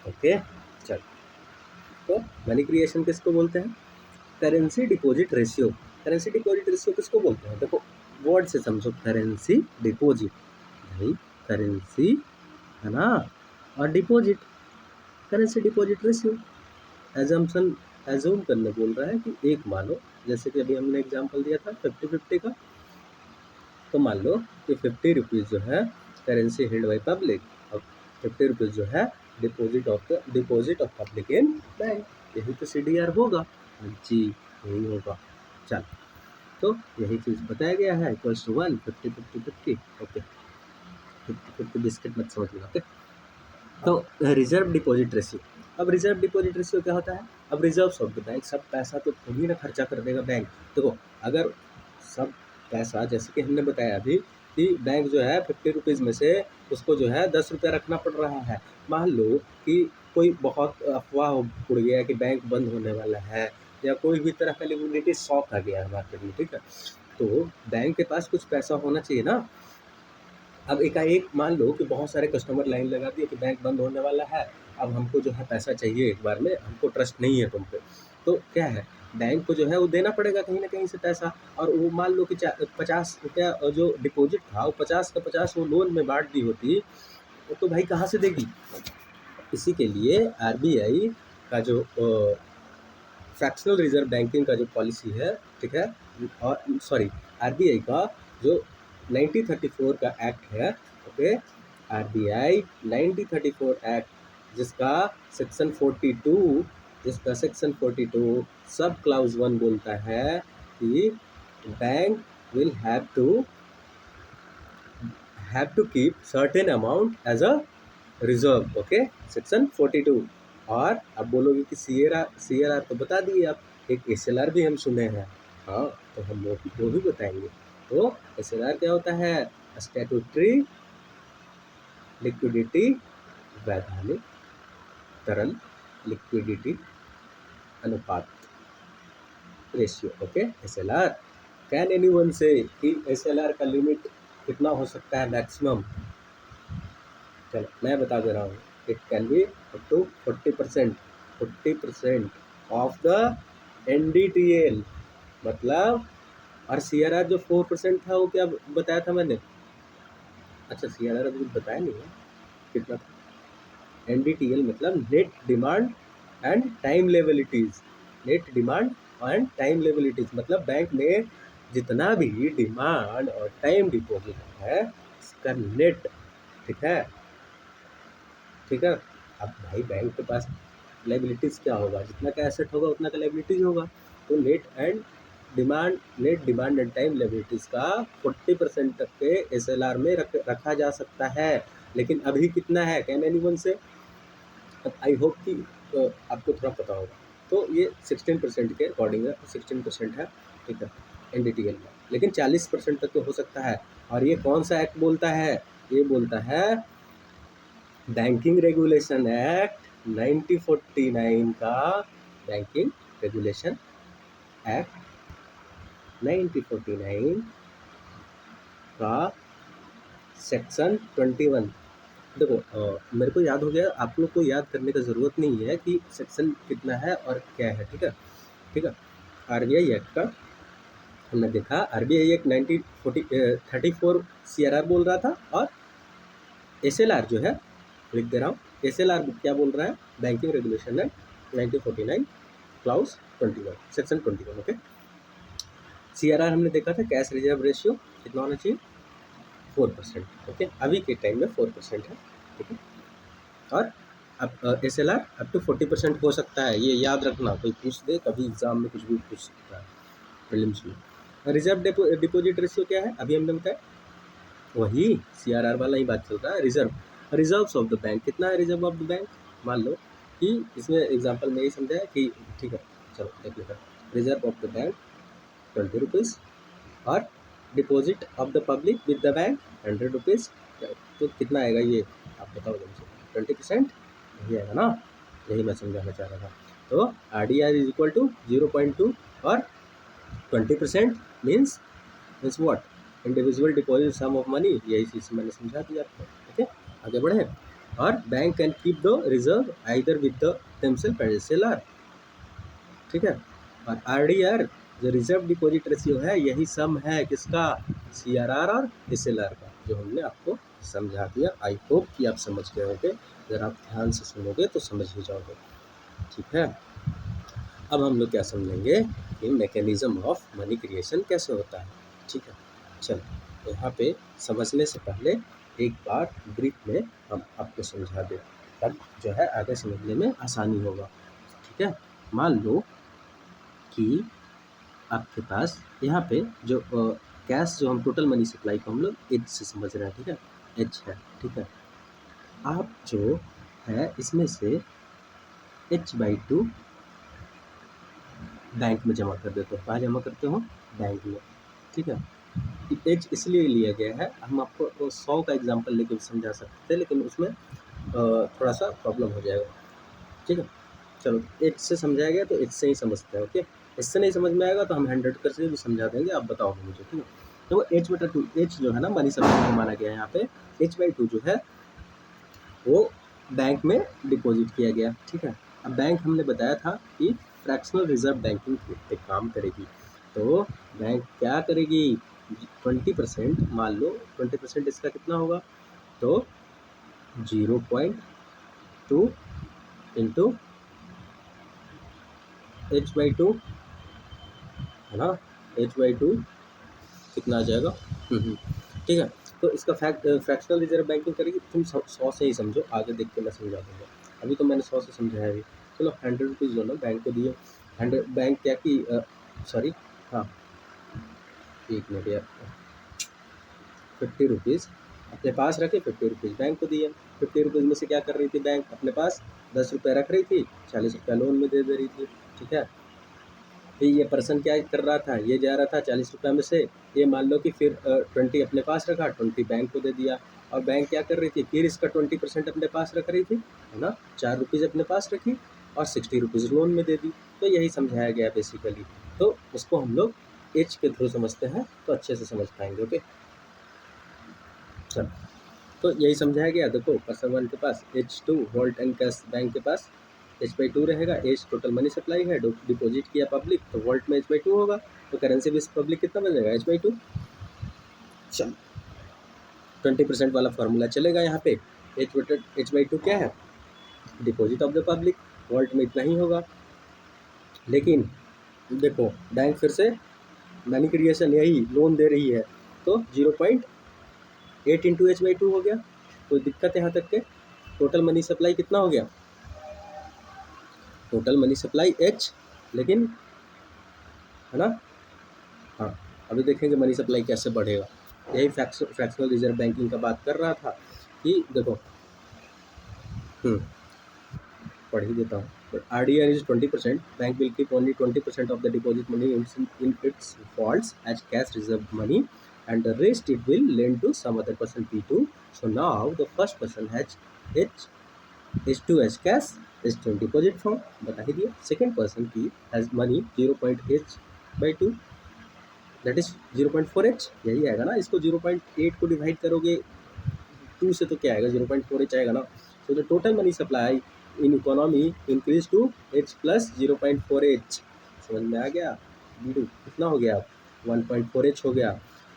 ओके, चल, तो मनी क्रिएशन किसको बोलते हैं, currency deposit ratio. Currency deposit ratio किसको बोलते हैं, देखो वर्ड से समझो, करेंसी डिपॉजिट, भाई करेंसी है ना, और deposit, currency deposit ratio, assume करने बोल रहा है कि एक मानो, जैसे कि अभी हमने एग्जांपल दिया था 50-50 का, तो मान लो कि 50 रुपीज़ जो है करेंसी हेल्ड बाई पब्लिक, और 50 रुपीज़ जो है deposit of public in bank, यही तो CDR होगा जी, यही होगा। चल, तो यही चीज़ बताया गया है, इक्वल्स टू 1, 50-50-50। ओके, 50-50 बिस्किट मत समझ लो। ओके, तो रिजर्व डिपॉजिट रेशियो, अब रिजर्व डिपॉजिट रेशियो क्या होता है, अब रिजर्व्स ऑफ द बैंक, सब पैसा तो थोड़ी ना खर्चा कर देगा बैंक। देखो अगर सब पैसा, जैसे कि हमने बताया अभी कि बैंक जो है 50 रुपीज़ में से उसको जो है 10 रुपया रखना पड़ रहा है, मान लो कि कोई बहुत अफवाह उड़ गया कि बैंक बंद होने वाला है, या कोई भी तरह का लिक्विडिटी शॉक आ गया है मार्केट में, ठीक है, तो बैंक के पास कुछ पैसा होना चाहिए ना। अब एकाएक मान लो कि बहुत सारे कस्टमर लाइन लगा दिए कि बैंक बंद होने वाला है, अब हमको जो है पैसा चाहिए एक बार में, हमको ट्रस्ट नहीं है तुम पे, तो क्या है, बैंक को जो है वो देना पड़ेगा कहीं ना कहीं से पैसा। और वो मान लो कि 50 रुपया जो डिपॉजिट था वो 50 का 50 वो लोन में बांट दी होती, तो भाई कहाँ से देगी। इसी के लिए आरबीआई का जो फ्रैक्शनल रिजर्व बैंकिंग का जो पॉलिसी है, ठीक है, और सॉरी आरबीआई का जो 1934 का एक्ट है, ओके, आरबीआई 1934 एक्ट जिसका सेक्शन 42 सब क्लाउज 1 बोलता है कि bank will have to keep certain amount as a reserve, okay, section 42। और अब बोलोगे कि सीआरआर तो बता दिए आप, एक एसएलआर भी हम सुने हैं, हाँ, तो हम वो भी बताएंगे। तो एसएलआर क्या होता है, स्टैट्यूटरी लिक्विडिटी, वैधानिक तरल लिक्विडिटी अनुपात ratio, okay, SLR. Can anyone से कि एसएलआर का लिमिट कितना हो सकता है मैक्सिमम। चलो मैं बता दे रहा हूँ, it can be up to 40% of the NDTL, मतलब। और सीआरआर जो 4% था वो क्या बताया था मैंने, अच्छा सीआरआर अभी कुछ बताया नहीं है कितना था। NDTL मतलब net demand and time liabilities, net demand and time liabilities मतलब बैंक में जितना भी डिमांड और टाइम डिपॉजिट है इसका नेट, ठीक है, ठीक है। अब भाई बैंक के पास लाइबिलिटीज़ क्या होगा, जितना का एसेट होगा उतना का लाइबिलिटीज़ होगा। तो net demand and time liabilities का 40% तक के एसएलआर में रखा जा सकता है। लेकिन अभी कितना है, कैन एनीवन से। आई होप कि आपको थोड़ा पता होगा। तो ये 16% के अकॉर्डिंग है, 16% है, ठीक है, NDTL में, लेकिन 40% तक तो हो सकता है। और ये कौन सा एक्ट बोलता है, ये बोलता है बैंकिंग रेगुलेशन एक्ट 1949 का, बैंकिंग रेगुलेशन एक्ट 1949 का सेक्शन 21। देखो मेरे को याद हो गया, आप लोग को याद करने का ज़रूरत नहीं है कि सेक्शन कितना है और क्या है, ठीक है, ठीक है। आरबीआई एक्ट का हमने देखा, आरबीआई एक्ट 1934 सीआरआर बोल रहा था, और एसएलआर जो है लिख दे रहा हूँ, एसएलआर क्या बोल रहा है, बैंकिंग रेगुलेशन है 1949 क्लाउज 21 सेक्शन 21, ओके। सीआरआर हमने देखा था, कैश रिजर्व रेशियो कितना होना चाहिए, 4%, ओके, अभी के टाइम में 4% है, ठीक है। और अब एसएलआर अप टू 40% हो सकता है, ये याद रखना, कोई पूछ दे कभी एग्जाम में कुछ भी पूछ सकता है प्रीलिम्स में। रिजर्व डिपॉजिट रेशियो क्या है, अभी हमने बताया, वही सीआरआर वाला ही बात चल रहा है। रिजर्व्स ऑफ द बैंक कितना है, रिजर्व ऑफ द बैंक, मान लो कि इसमें एग्जांपल में यही समझाया कि, ठीक है, चलो देख लेते हैं। Reserve of the bank 20 rupees, और deposit of the public with the bank 100 rupees, तो कितना आएगा ये आप बताओ जल्दी से, 20%, यही आएगा ना, यही मैं समझाना चाह रहा था। तो RDR इज इक्वल टू 0.2 और 20% means what, individual deposit sum of money, यही चीज़ मैंने समझा दिया आपको, ठीक है। आगे बढ़े, और bank can keep the reserve either with the themselves and SLR, ठीक है। और आरडीआर जो रिजर्व डिपॉजिट रेशियो है, यही सम है किसका, सीआरआर और एसएलआर का, जो हमने आपको समझा दिया। आई होप कि आप समझ गए होंगे, अगर आप ध्यान से सुनोगे तो समझ ही जाओगे, ठीक है। अब हम लोग क्या समझेंगे कि मैकेनिज्म ऑफ मनी क्रिएशन कैसे होता है, ठीक है। चलो यहाँ पे समझने से पहले एक बार ब्रीफ में हम आपको समझा दें, तब जो है आगे समझने में आसानी होगा, ठीक है। मान लो कि आपके पास यहाँ पे जो कैश जो हम टोटल मनी सप्लाई को हम लोग एच से समझ रहे हैं, ठीक है, एच है, ठीक है। आप जो है इसमें से H/2 बैंक में जमा कर देते हो, कहाँ जमा करते हो, बैंक में, ठीक है। एच इसलिए लिया गया है, हम आपको 100 का एग्जांपल लेके भी समझा सकते थे, लेकिन उसमें थोड़ा सा प्रॉब्लम हो जाएगा, ठीक है। चलो एच से समझाया गया तो एच से ही समझते हैं, ओके। इससे नहीं समझ में आएगा तो हम 100 कर से भी समझा देंगे, आप बताओगे मुझे, ठीक है। तो H/2, एच जो है ना मनी सप्लाई को माना गया है यहाँ पे, H/2 जो है वो बैंक में डिपॉजिट किया गया, ठीक है। अब बैंक हमने बताया था कि फ्रैक्शनल रिजर्व बैंकिंग एक काम करेगी, तो बैंक क्या करेगी, 20% मान लो 20% इसका कितना होगा, तो 0.2 इंटू h/2 है ना, h/2 कितना आ जाएगा। ठीक है, तो इसका फ्रैक्शनल रिजर्व बैंकिंग करेगी। तुम 100 से ही समझो, आगे देख के मैं समझा दूंगा। अभी तो मैंने 100 से समझाया है। चलो 100 रुपीज़ लो ना, बैंक को दिए। 100 बैंक क्या की, सॉरी, हाँ, एक मिनट यार, 50 रुपीज़ अपने पास रखे, 50 रुपीज़ बैंक को दिए। 50 रुपीज़ में से क्या कर रही थी बैंक, अपने पास 10 रुपये रख रही थी, 40 रुपये लोन में दे रही थी। ठीक है, फिर ये पर्सन क्या कर रहा था, ये जा रहा था 40 रुपये में से, ये मान लो कि फिर 20 अपने पास रखा, 20 बैंक को दे दिया। और बैंक क्या कर रही थी, फिर इसका 20% अपने पास रख रही थी, है ना, 4 रुपीज़ अपने पास रखी और 60 रुपीज़ लोन में दे दी। तो यही समझाया गया बेसिकली। तो उसको हम लोग एच के थ्रू समझते हैं, तो अच्छे से समझ पाएंगे। ओके, चलो, तो यही समझाया गया। देखो पर्सन 1 के पास H2 vault and cash bank के पास H/2 रहेगा। H टोटल मनी सप्लाई है, डिपॉजिट किया पब्लिक, तो वॉल्ट में H/2 होगा, तो करेंसी बेस पब्लिक कितना बनेगा, H/2। चलो 20% वाला फॉर्मूला चलेगा यहाँ पे। H/2 क्या है, deposit of the public, vault में इतना ही होगा। लेकिन देखो बैंक फिर से मनी क्रिएशन, यही लोन दे रही है, तो 0.8 इंटू H/2 हो गया। कोई दिक्कत यहाँ तक के, टोटल मनी सप्लाई कितना हो गया, टोटल मनी सप्लाई H, लेकिन है ना, हाँ, अभी देखेंगे मनी सप्लाई कैसे बढ़ेगा। यही फ्रैक्शनल रिजर्व बैंकिंग का बात कर रहा था कि देखो, पढ़ ही देता हूँ। But RDR is 20%. Bank will keep only 20% of the deposit money in its vaults as cash reserve money, and the rest it will lend to some other person P2. So now the first person has H2 as cash, H2 deposit form बता ही दिया। Second person P has money 0.H/2, that is 0.4H, यही आएगा ना। इसको 0.8 को डिवाइड करोगे 2 से तो क्या आएगा, 0.4H आएगा ना। So the total money supply in economy increase to H plus 0.4H। समझ में आ गया, B2 कितना हो गया, 1.4H हो गया।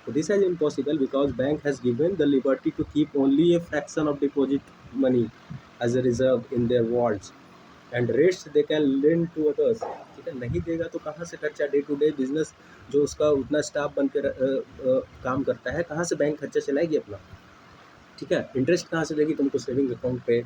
So this is impossible because bank has given the liberty to keep only a fraction of deposit money as a reserve in their vaults and rest they can lend to others। ठीक है, नहीं देगा तो कहाँ से खर्चा, डे टू डे बिजनेस जो उसका उतना स्टाफ बन के काम करता है, कहाँ से बैंक खर्चा चलाएगी अपना। ठीक है, इंटरेस्ट कहाँ से देगी तुमको सेविंग अकाउंट पे,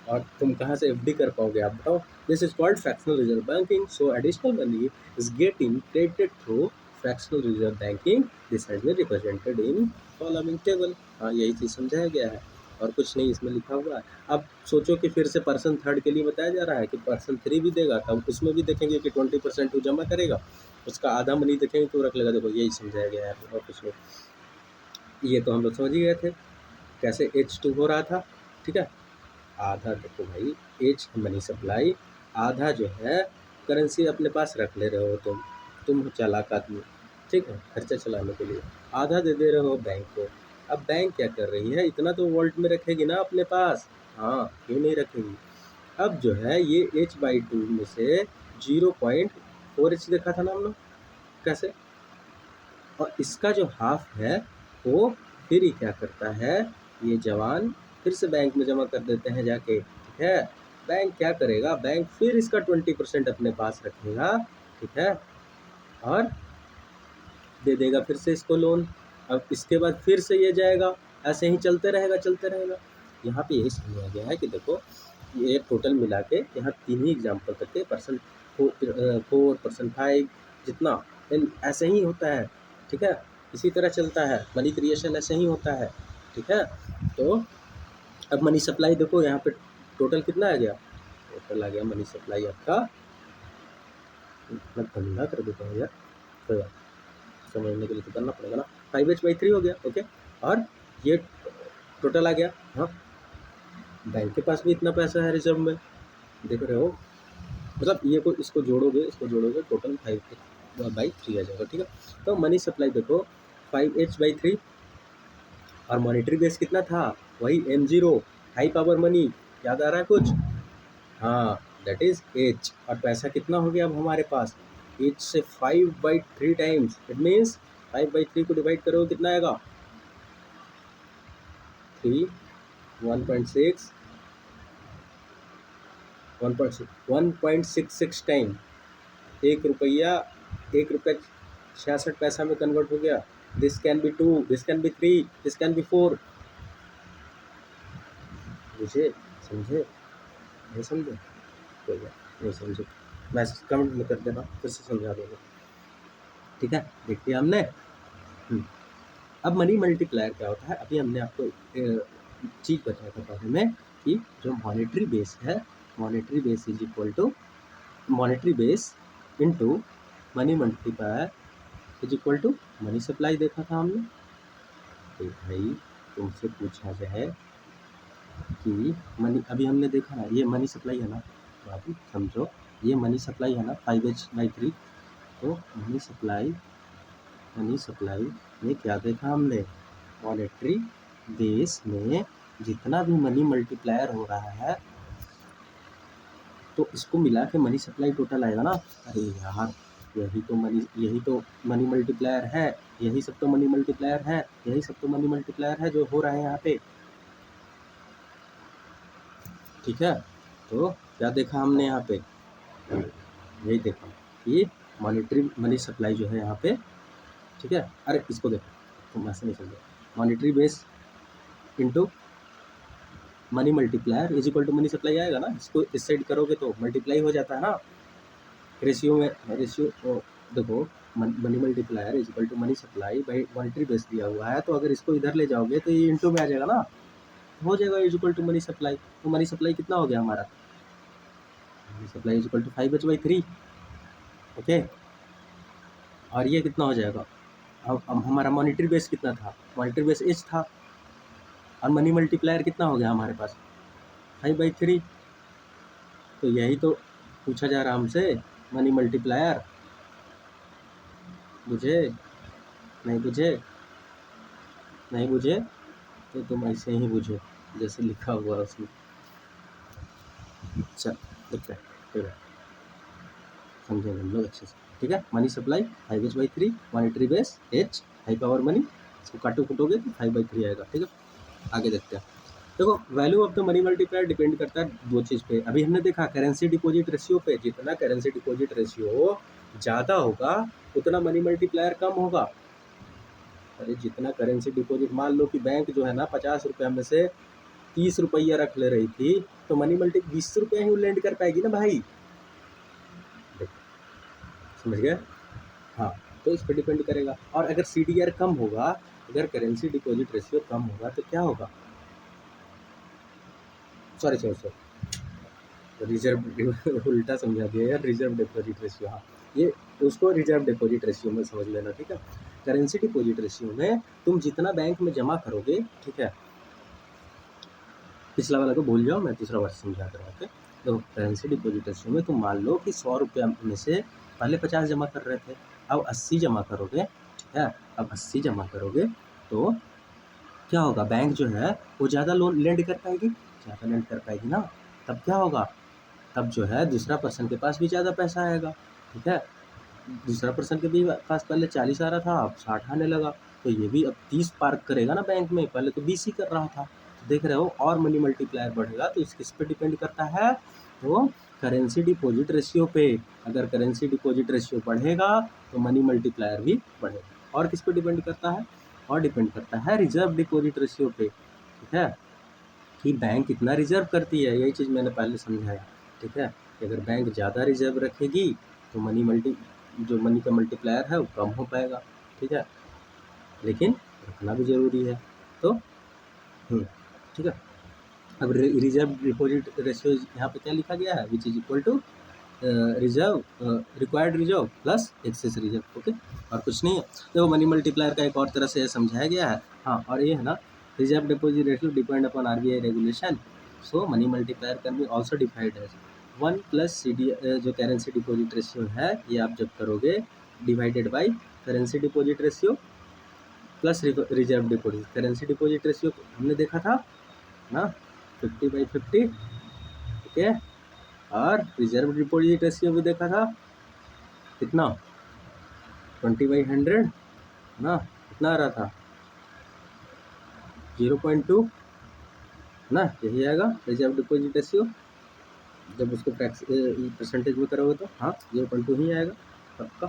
और तुम कहाँ से FD कर पाओगे, आप बताओ। This is called fractional reserve banking. So additional money is getting credited through fractional reserve banking. This has been represented in following table. हाँ, यही चीज़ समझाया गया है और कुछ नहीं इसमें लिखा हुआ है। अब सोचो कि फिर से पर्सन 3 के लिए बताया जा रहा है कि पर्सन 3 भी देगा, तब उसमें भी देखेंगे कि 20% वो जमा करेगा, उसका आधा मनी देखेंगे तो रख लेगा। देखो यही समझाया गया है और कुछ नहीं। ये तो हम लोग समझ ही गए थे कैसे H2 हो रहा था। ठीक है, आधा देखो भाई, H मनी सप्लाई, आधा जो है करेंसी अपने पास रख ले रहे हो तुम चालाक आदमी। ठीक है, खर्चा चलाने के लिए आधा दे दे रहे हो बैंक को। अब बैंक क्या कर रही है, इतना तो वॉल्ट में रखेगी ना अपने पास, हाँ क्यों नहीं रखेगी। अब जो है ये H/2 में से 0.4H देखा था ना हम लोग कैसे, और इसका जो हाफ है वो फिर ही क्या करता है, ये जवान फिर से बैंक में जमा कर देते हैं जाके। ठीक है, बैंक क्या करेगा, बैंक फिर इसका 20% अपने पास रखेगा। ठीक है, और दे देगा फिर से इसको लोन। अब इसके बाद फिर से ये जाएगा, ऐसे ही चलते रहेगा चलते रहेगा। यहाँ पे यही समझा गया है कि देखो ये टोटल मिला के यहाँ 3 ही एग्जाम्पल तक के, पर्सन 4, पर्सन 5, जितना ऐसे ही होता है। ठीक है, इसी तरह चलता है, मनी क्रिएशन ऐसे ही होता है। ठीक है, तो अब मनी सप्लाई देखो यहाँ पे टोटल कितना आ गया, टोटल आ गया मनी सप्लाई आपका, मैं गंदा कर देता हूँ यार, तो समझने के लिए तो करना पड़ेगा ना, 5H/3 हो गया। ओके, और ये टोटल आ गया। हाँ, बैंक के पास भी इतना पैसा है रिजर्व में, देख रहे हो, मतलब ये को इसको जोड़ोगे टोटल 5/3 आ जाएगा। ठीक है, तो मनी सप्लाई देखो 5H/3, और मॉनेटरी बेस कितना था, वही M0, हाई पावर मनी, याद आ रहा है कुछ, हाँ दैट इज एच। और पैसा कितना हो गया अब हमारे पास, एच से 5/3 टाइम्स, इट मीन्स 5/3 को डिवाइड करो कितना आएगा, 3, 1.6, 1.66 टाइम। 1 रुपया, 1 रुपया 66 पैसा में कन्वर्ट हो गया। This can be 2, this can be 3, this can be 4। मुझे समझे, नहीं समझे, कोई बात नहीं समझे, मैसेज कमेंट में कर देना, फिर से समझा देगा, ठीक है। देखिए हमने अब मनी मल्टीप्लायर क्या होता है, अभी हमने आपको चीज़ बताया था बारे में कि जो मॉनेटरी बेस है, monetary base is equal to monetary base into money multiplier is equal to money supply देखा था हमने। तो भाई तुमसे पूछा जाए कि मनी, अभी हमने देखा ना ये मनी सप्लाई है ना, तो आप समझो ये मनी सप्लाई है ना 5h/3। तो मनी सप्लाई में क्या देखा हमने, मॉनेटरी बेस में जितना भी मनी मल्टीप्लायर हो रहा है तो इसको मिला के मनी सप्लाई टोटल आएगा ना। अरे यार यही तो मनी मल्टीप्लायर है, यही सब तो मनी मल्टीप्लायर है, यही सब तो मनी मल्टीप्लायर है जो हो रहा है यहाँ पे, ठीक है। तो क्या देखा हमने यहाँ पे, यही देखा कि मॉनेटरी मनी सप्लाई जो है यहाँ पे, ठीक है। अरे इसको देखो तुम ऐसे नहीं समझे, monetary base into money multiplier is equal to money supply आएगा ना। इसको इस साइड करोगे तो मल्टीप्लाई हो जाता है ना, रेशियो में, रेशियो देखो money multiplier is equal to money supply by monetary base दिया हुआ है, तो अगर इसको इधर ले जाओगे तो ये इनटू में आ जाएगा ना, हो जाएगा is equal to money supply. तो मनी सप्लाई कितना हो गया हमारा, money supply is equal to 5h/3, okay. और ये कितना हो जाएगा, अब हमारा मॉनेटरी बेस कितना था, मॉनेटरी बेस एच था, और मनी मल्टीप्लायर कितना हो गया हमारे पास 5/3। तो यही तो पूछा जा रहा हमसे, मनी मल्टीप्लायर। बुझे, नहीं बुझे, नहीं बुझे तो तुम ऐसे ही बुझो जैसे लिखा हुआ है उसमें। चल देखते हैं, ठीक है, समझेंगे हम लोग अच्छे से, ठीक है। Money supply 5h/3, monetary base H, high power money, इसको काटो कुटोगे तो 5/3 आएगा, ठीक है। आगे देखते हैं, देखो value of the money multiplier depend करता है दो चीज़ पे। अभी हमने देखा करेंसी डिपॉजिट रेशियो पे, जितना करेंसी डिपॉजिट रेशियो ज़्यादा होगा उतना मनी मल्टीप्लायर कम होगा। अरे जितना करेंसी डिपॉजिट, मान लो कि बैंक जो है ना 50 रुपया में से 30 रुपया रख ले रही थी, तो मनी मल्टी 20 रुपया ही लेंड कर पाएगी ना भाई, समझ गए, हाँ। तो इस पर डिपेंड करेगा। और अगर CDR कम होगा, अगर करेंसी डिपॉजिट रेशियो कम होगा तो क्या होगा, सॉरी रिजर्व उल्टा समझा दिया यार, रिजर्व डिपॉजिट रेशियो, हाँ ये उसको रिजर्व डिपॉजिट रेशियो में समझ लेना, ठीक है। करेंसी डिपॉजिट रेशियो में तुम जितना बैंक में जमा करोगे, ठीक है, पिछला वाला तो भूल जाओ, मैं दूसरा वर्ष समझा कर रहा था। तो करेंसी डिपॉजिट रेशियो में तुम मान लो कि 100 रुपया में से पहले 50 जमा कर रहे थे, अब 80 जमा करोगे, ठीक है। अब 80 जमा करोगे तो क्या होगा, बैंक जो है वो ज़्यादा लोन लेंड कर पाएगी, ज़्यादा लेंड कर पाएगी ना, तब क्या होगा, तब जो है दूसरा पर्सन के पास भी ज़्यादा पैसा आएगा, ठीक है। दूसरा पर्सन के भी पास पहले 40 आ रहा था, अब 60 आने लगा, तो ये भी अब 30 पार्क करेगा ना बैंक में, पहले तो 20 ही कर रहा था। तो देख रहे हो, और मनी मल्टीप्लायर बढ़ेगा तो इस किस पे डिपेंड करता है, तो करेंसी डिपॉजिट रेशियो पे। अगर करेंसी डिपॉजिट रेशियो बढ़ेगा तो मनी मल्टीप्लायर भी बढ़ेगा। और किस पे डिपेंड करता है, और डिपेंड करता है रिजर्व डिपॉजिट रेशियो पे, ठीक है, कि बैंक कितना रिजर्व करती है, यही चीज़ मैंने पहले समझाया, ठीक है। कि अगर बैंक ज़्यादा रिजर्व रखेगी तो जो मनी का मल्टीप्लायर है वो कम हो पाएगा, ठीक है, लेकिन रखना भी ज़रूरी है। तो ठीक है। अब रिजर्व डिपॉजिट रेशियो यहाँ पे क्या लिखा गया है, which is equal to reserve, required reserve plus excess reserve, okay, और कुछ नहीं है। देखो मनी मल्टीप्लायर का एक और तरह से समझाया गया है, हाँ, और ये है ना, reserve deposit ratio depend upon RBI regulation, so money multiplier can be also defined as 1 plus जो करेंसी डिपॉजिट रेशियो है, ये आप जब करोगे divided by currency deposit ratio plus reserve deposit. Currency deposit ratio हमने देखा था ना 50/50, ठीक है, और रिजर्व डिपॉजिट रेशियो भी देखा था कितना 20/100 ना, कितना आ रहा था 0.2 ना, यही आएगा रिजर्व डिपॉजिट रेशियो जब उसको परसेंटेज में करोगे तो हाँ 0.2 ही आएगा पक्का।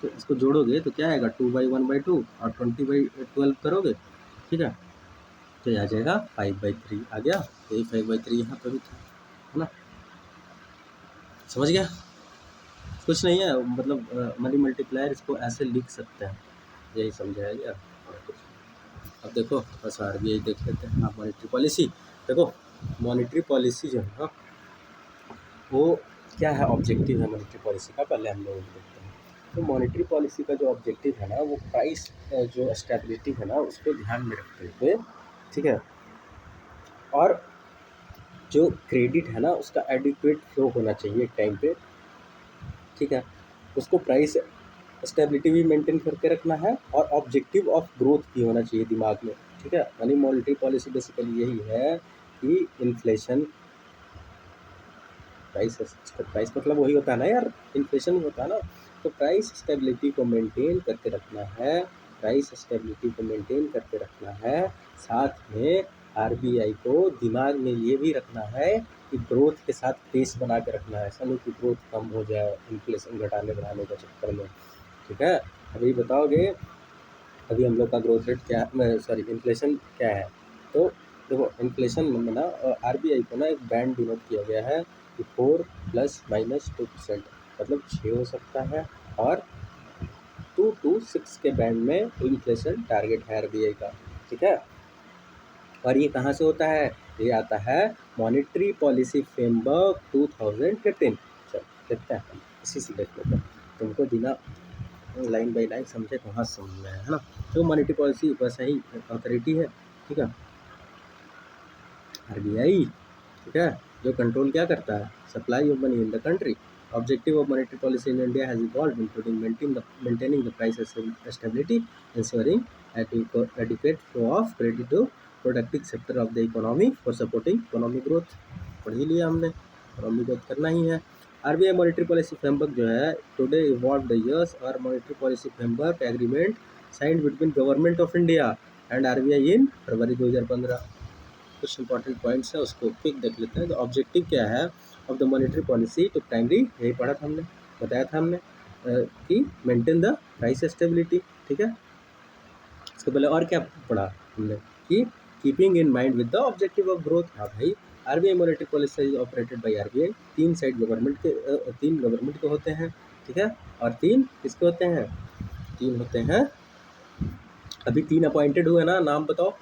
तो इसको जोड़ोगे तो क्या आएगा 2/1/2 और 20/12 करोगे, ठीक है, तो ये आ जाएगा 5/3 आ गया। यही 5/3 यहाँ पर भी था, है ना, समझ गया। कुछ नहीं है, मतलब मनी मल्टीप्लायर इसको ऐसे लिख सकते हैं, यही समझाया गया और कुछ। अब देखो बस RBI देख लेते हैं। आप मॉनेटरी पॉलिसी देखो, मॉनेटरी पॉलिसी जो है ना वो क्या है, ऑब्जेक्टिव है मॉनेटरी पॉलिसी का, पहले हम लोग देखते हैं। तो मॉनेटरी पॉलिसी का जो ऑब्जेक्टिव है ना वो प्राइस जो स्टेबिलिटी है ना उसको ध्यान में रखते हुए, ठीक है, और जो क्रेडिट है ना उसका एडिक्वेट फ्लो होना चाहिए टाइम पे, ठीक है, उसको प्राइस स्टेबिलिटी भी मेंटेन करके रखना है और ऑब्जेक्टिव ऑफ ग्रोथ भी होना चाहिए दिमाग में, ठीक है। यानी मॉनेटरी पॉलिसी बेसिकली यही है कि इन्फ्लेशन प्राइस मतलब वही होता है ना यार, इन्फ्लेशन होता है ना, तो प्राइस स्टेबिलिटी को मेंटेन करके रखना है, प्राइस स्टेबिलिटी को मेंटेन करके रखना है। साथ में RBI को दिमाग में ये भी रखना है कि ग्रोथ के साथ पेस बना के रखना है, ऐसा नहीं कि ग्रोथ कम हो जाए इन्फ्लेशन घटाने बढ़ाने के चक्कर में, ठीक है। अभी बताओगे अभी हम लोग का ग्रोथ रेट क्या है, सॉरी इन्फ्लेशन क्या है, तो देखो इन्फ्लेशन में ना RBI को ना एक बैंड डिनोट किया गया है कि 4 ± 2%, मतलब 6 हो सकता है और 2 to 6 के बैंड में इन्फ्लेशन टारगेट है RBI का, ठीक है। और ये कहाँ से होता है, ये आता है मॉनेटरी पॉलिसी फ्रेमवर्क 2015। चलो देखते हैं इसी से देख लेते हैं, तुमको बिना लाइन बाई लाइन समझे तो हाँ समझ में है ना। तो मॉनेटरी पॉलिसी वैसा ही अथॉरिटी है, ठीक है, RBI, ठीक है, जो कंट्रोल क्या करता है, supply of money in the country. Objective of monetary policy in India has evolved including maintaining the price stability, ensuring adequate flow of credit to productive sector of the economy for supporting economic growth। पढ़ ही लिया हमने, इकोनॉमिक ग्रोथ करना ही है। RBI मॉनेटरी पॉलिसी फ्रेमवर्क जो है टुडे इवॉल्व द ईयर्स और monetary policy framework agreement signed between government of India and RBI इन फरवरी 2015। कुछ इंपॉर्टेंट पॉइंट्स है उसको क्विक देख लेते हैं। तो ऑब्जेक्टिव क्या है ऑफ द मॉनेटरी पॉलिसी, तो प्राइमरी यही पढ़ा था हमने, बताया था हमने कि मेंटेन द प्राइस स्टेबिलिटी, ठीक है। इसके पहले और क्या पढ़ा हमने कि keeping in mind with the objective of growth. हाँ भाई, RBI monetary policy is operated by RBI, तीन साइड गवर्नमेंट के तीन गवर्नमेंट के होते हैं, ठीक है, और तीन किसके होते हैं, तीन होते हैं, अभी 3 अपॉइंटेड हुए ना, नाम बताओ,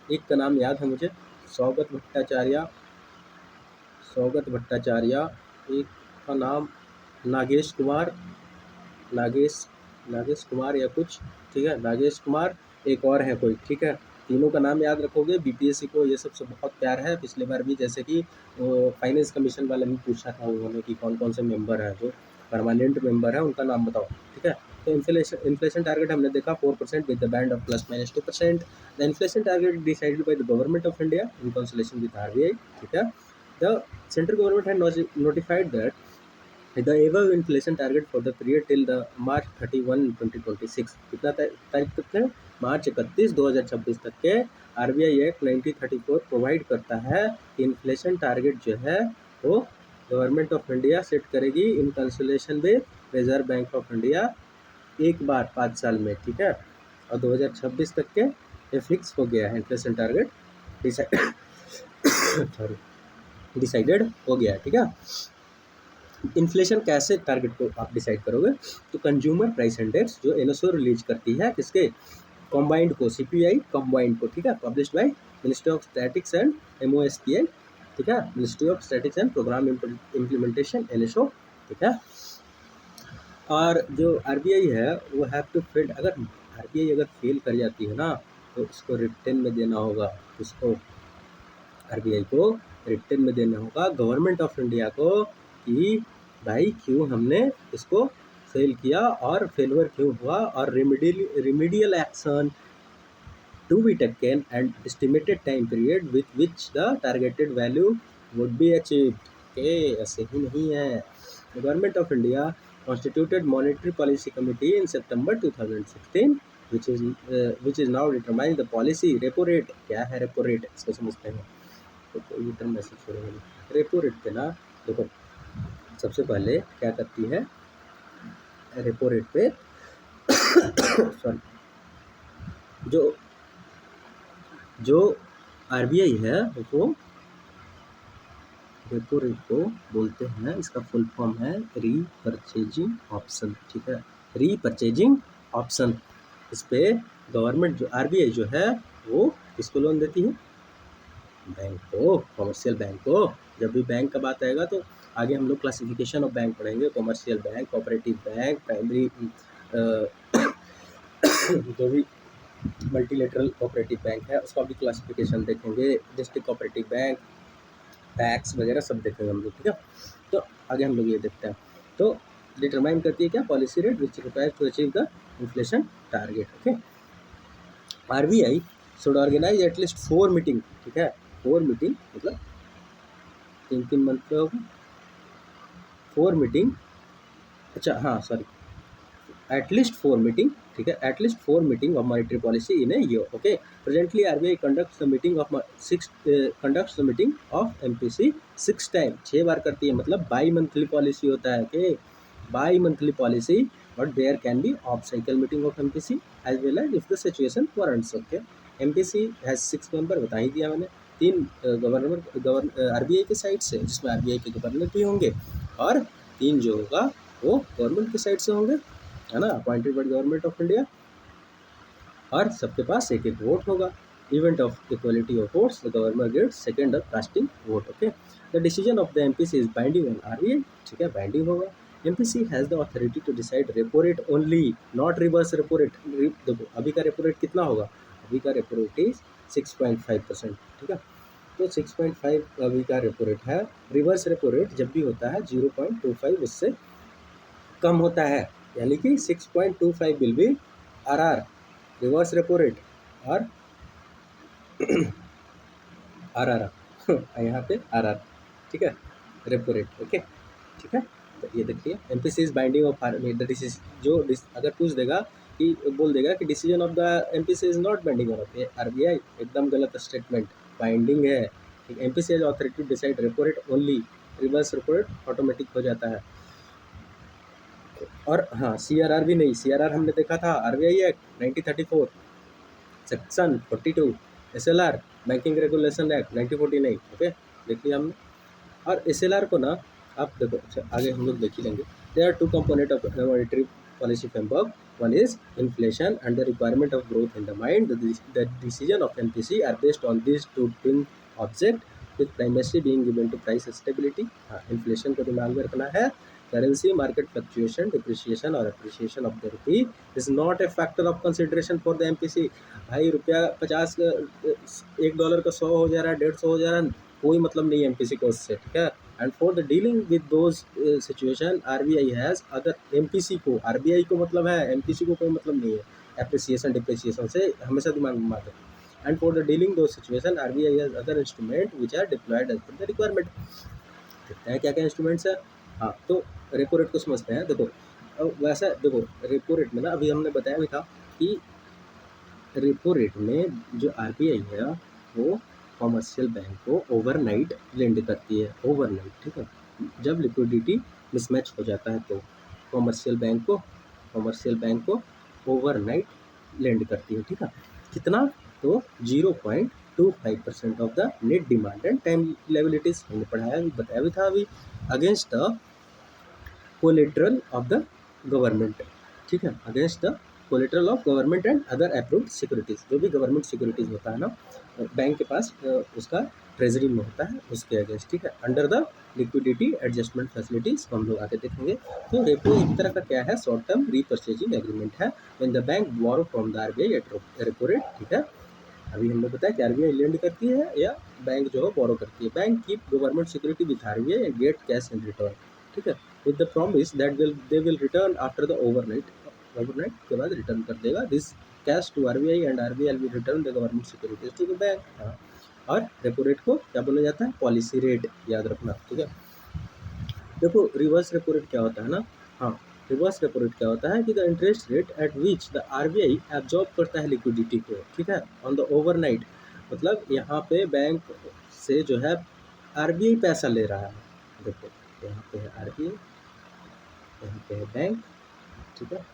एक का नाम याद है मुझे, सौगत भट्टाचार्य, एक का नाम नागेश कुमार या कुछ, ठीक है, नागेश कुमार, एक और है कोई, ठीक है। तीनों का नाम याद रखोगे, BPSC को ये सबसे बहुत प्यार है। पिछले बार भी जैसे कि फाइनेंस कमीशन वाले ने पूछा था उन्होंने कि कौन कौन से मेंबर हैं जो परमानेंट मेंबर है, उनका नाम बताओ, ठीक है। तो इन्फ्लेशन टारगेट हमने देखा 4% with the band of ±2%। The inflation target decided by the government of India in consultation with RBI, ठीक है। The central government had notified that the above inflation target for the period till the March 31, 2026, कितना तारीख तक है, मार्च 31, 2026 तक के RBI एक्ट 1934 प्रोवाइड करता है कि इन्फ्लेशन टारगेट जो है वो गवर्नमेंट ऑफ इंडिया सेट करेगी in consultation with reserve bank of India एक बार 5 साल में, ठीक है। और 2026 तक के ये फिक्स हो गया है, इन्फ्लेशन टारगेट डिसाइडेड हो गया है, ठीक है। इन्फ्लेशन कैसे टारगेट को आप डिसाइड करोगे, तो कंज्यूमर प्राइस इंडेक्स जो NSO रिलीज करती है किसके, कॉम्बाइंड को, CPI कॉम्बाइंड को, ठीक है, published by ministry of statics and MOSPI, ठीक है, ministry of statics and programme implementation NSO, ठीक है। और जो RBI है वो हैव टू फेल, अगर RBI अगर फेल कर जाती है ना तो उसको रिटर्न में देना होगा, उसको RBI को रिटर्न में देना होगा गवर्नमेंट ऑफ इंडिया को कि भाई क्यों हमने इसको फेल किया और फेलवर क्यों हुआ, और remedial action to be taken and estimated time period with which the targeted value would be achieved. Okay, ऐसे ही नहीं है। The government of India constituted monetary policy committee in September 2016 which is now determine the policy repo rate. क्या है रेपो रेट, इसको समझते हैं। तो कोई टर्म मैसेज छोड़ेंगे। रेपो रेट पे ना देखो, सबसे पहले क्या करती है रेपो रेट पे सॉरी, जो आरबीआई है वो रेपो रेट को बोलते हैं, इसका फुल फॉर्म है रीपर्चेजिंग ऑप्शन। ठीक है, रीपर्चेजिंग ऑप्शन। इस पे गवर्नमेंट जो आरबीआई जो है वो किसको लोन देती है? बैंक को, कमर्शियल बैंक को। जब भी बैंक का बात आएगा तो आगे हम लोग क्लासिफिकेशन ऑफ बैंक पढ़ेंगे, commercial bank, cooperative bank, primary जो भी मल्टीलेटरल कोऑपरेटिव बैंक है उसका भी क्लासिफिकेशन देखेंगे, डिस्ट्रिक्ट कोऑपरेटिव बैंक, टैक्स वगैरह सब देखेंगे हम लोग। ठीक है, तो आगे हम लोग ये देखते हैं। तो डिटरमाइन करती है क्या? Policy rate which requires to achieve the inflation target. Okay, RBI should organise at least 4 meeting. ठीक है, 4 मीटिंग मतलब 3 मंथ पे होगा 4 मीटिंग। अच्छा हाँ सॉरी, एटलीस्ट 4 मीटिंग। ठीक है, at least 4 meeting of monetary policy in a year. Okay, presently RBI conducts the meeting of MPC 6 time, 6 बार करती है। मतलब बाई मंथली पॉलिसी होता है कि bimonthly policy, but there can be off cycle meeting of MPC as well as if the situation warrants. Okay, MPC has 6 member, बता ही दिया मैंने। 3 आरबीआई के साइड से, जिसमें आरबीआई के गवर्नर भी होंगे, और 3 जो होगा वो गवर्नमेंट की साइड से होंगे, है ना, appointed by government of India. और सबके पास एक एक वोट होगा। Event of equality of votes, the governor gets second of casting vote. Okay, the decision of the MPC is binding on RBI. ठीक है, बाइंडिंग होगा। MPC has the authority to decide repo rate only, not reverse repo rate. देखो अभी का रेपो रेट कितना होगा? अभी का रेपो रेट इज 6.5%। ठीक है, तो 6.5 अभी का रेपो रेट है। रिवर्स रेपो रेट जब भी होता है 0.25 उससे कम होता है, यानी कि 6.25 will be RR, reverse repo rate, और आरआर यहाँ पे आरआर। ठीक है, रेपो रेट। ओके, ठीक है, तो ये देखिए एमपीसी इज बाइंडिंग ऑफ जो अगर पूछ देगा कि बोल देगा कि decision of the MPC is not binding on RBI, एकदम गलत स्टेटमेंट, बाइंडिंग है। MPC has authority to decide repo rate only, reverse repo rate automatic हो जाता है। और हाँ, सीआरआर भी नहीं, सीआरआर हमने देखा था RBI act 1934 section 42, SLR banking regulation act 1949। Okay, देख लिया हमने। और एसएलआर को ना आप देखो, अच्छा आगे हम लोग देख ही लेंगे। There are 2 component of monetary policy framework, one is inflation and the requirement of growth in the mind. The decision of MPC are based on these 2 twin object, with primacy being given to price stability. हाँ, इन्फ्लेशन को दिमाग में रखना है। करेंसी मार्केट फ्लक्चुएशन, डिप्रिसिएशन और appreciation of the rupee is not a factor of consideration for the MPC. भाई रुपया 50 $1 का 100 हो जा रहा है, 150 हो जा रहा है, कोई मतलब नहीं है एमपीसी को उससे। ठीक है, and for the dealing with those situation RBI has, अगर एमपीसी को, आरबीआई को मतलब है, एमपीसी को कोई मतलब नहीं है एप्रिसिएशन डिप्रिसिएशन से, हमेशा दिमाग में बात है। एंड फॉर द डीलिंग दो situation RBI has other instrument which are deployed as per the requirement. देखते हैं क्या क्या इंस्ट्रूमेंट्स है। हाँ, तो रेपो रेट को समझते हैं। देखो वैसा देखो, रेपो रेट में ना अभी हमने बताया भी था कि रेपो रेट में जो आरबीआई है वो कॉमर्शियल बैंक को ओवरनाइट लेंड करती है, ओवरनाइट। ठीक है, जब लिक्विडिटी मिसमैच हो जाता है तो कॉमर्शियल बैंक को ओवरनाइट लेंड करती है। ठीक है, कितना? तो 0.25% of the net demand and time liabilities, हमने पढ़ाया भी, बताया भी था अभी, against the collateral of the government. ठीक है, against the collateral of government and other approved securities, जो भी गवर्नमेंट सिक्योरिटीज़ होता है ना बैंक के पास, उसका ट्रेजरी में होता है, उसके अगेंस्ट। ठीक है, under the liquidity adjustment facilities हम लोग आगे देखेंगे। तो रेपो एक तरह का क्या है? शॉर्ट टर्म रीपर्चेजिंग एग्रीमेंट है, when the bank borrow from the RBI at repo rate. ठीक है, अभी हमने बताया कि आरबीआई लेंड करती है या बैंक जो है बोरो करती है। Bank keep government security with RBI and get cash in return. ठीक है, with the promise that they will return after the overnight के बाद रिटर्न कर देगा this cash to RBI and RBI will return the government securities to the bank. और रेपो रेट को क्या बोला जाता है? पॉलिसी रेट, याद रखना। ठीक है, देखो रिवर्स रेपो रेट क्या होता है ना, हाँ, रिवर्स रेपो रेट क्या होता है कि the interest rate at which the RBI absorb करता है लिक्विडिटी को, ठीक है, ऑन द ओवरनाइट। मतलब यहाँ पे बैंक से जो है आरबीआई पैसा ले रहा है। देखो यहाँ पे है आरबीआई, यहाँ पे है बैंक, ठीक है।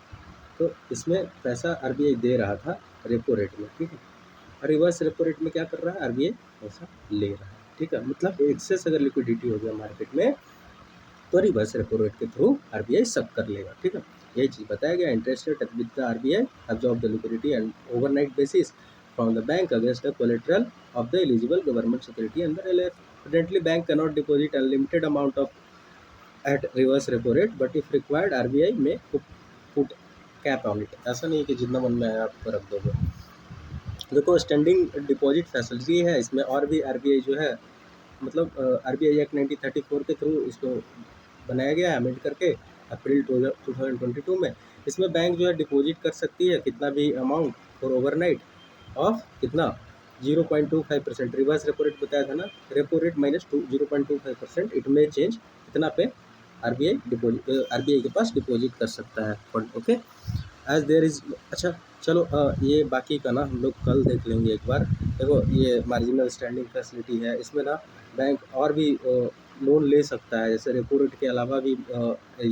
तो इसमें पैसा आरबीआई दे रहा था रेपो रेट में, ठीक है। और रिवर्स रेपो रेट में क्या कर रहा है, आरबीआई पैसा ले रहा है, ठीक है। मतलब एक्सेस अगर लिक्विडिटी हो गया मार्केट में तो रिवर्स रेपो रेट के थ्रू आरबीआई सब कर लेगा, ठीक है। यही चीज़ बताया गया, interest rate with the RBI absorb the liquidity and overnight basis from the bank against the collateral of the eligible government security under LF. Currently, bank cannot deposit unlimited amount of at reverse repo rate, but if required, RBI may put cap on it। ऐसा नहीं है कि जितना मन में आया आप रख दोगे। देखो स्टैंडिंग डिपॉजिट फैसिलिटी है इसमें, और भी आरबीआई जो है मतलब आरबीआई एक्ट 1934 के थ्रू इसको बनाया गया है अमेंड करके अप्रैल 2022 में। इसमें बैंक जो है डिपॉजिट कर सकती है कितना भी अमाउंट फॉर ओवरनाइट ऑफ कितना 0.25%। रिवर्स रेपो रेट बताया था ना, रेपो रेट माइनस 0.25%, इट में चेंज कितना पे आरबीआई डिपॉजिट, आरबीआई के पास डिपॉजिट कर सकता है fund, okay. As there is, अच्छा चलो ये बाकी का ना हम लोग कल देख लेंगे एक बार। देखो ये मार्जिनल स्टैंडिंग फैसिलिटी है, इसमें ना बैंक और भी लोन ले सकता है, जैसे रेपो रेट के अलावा भी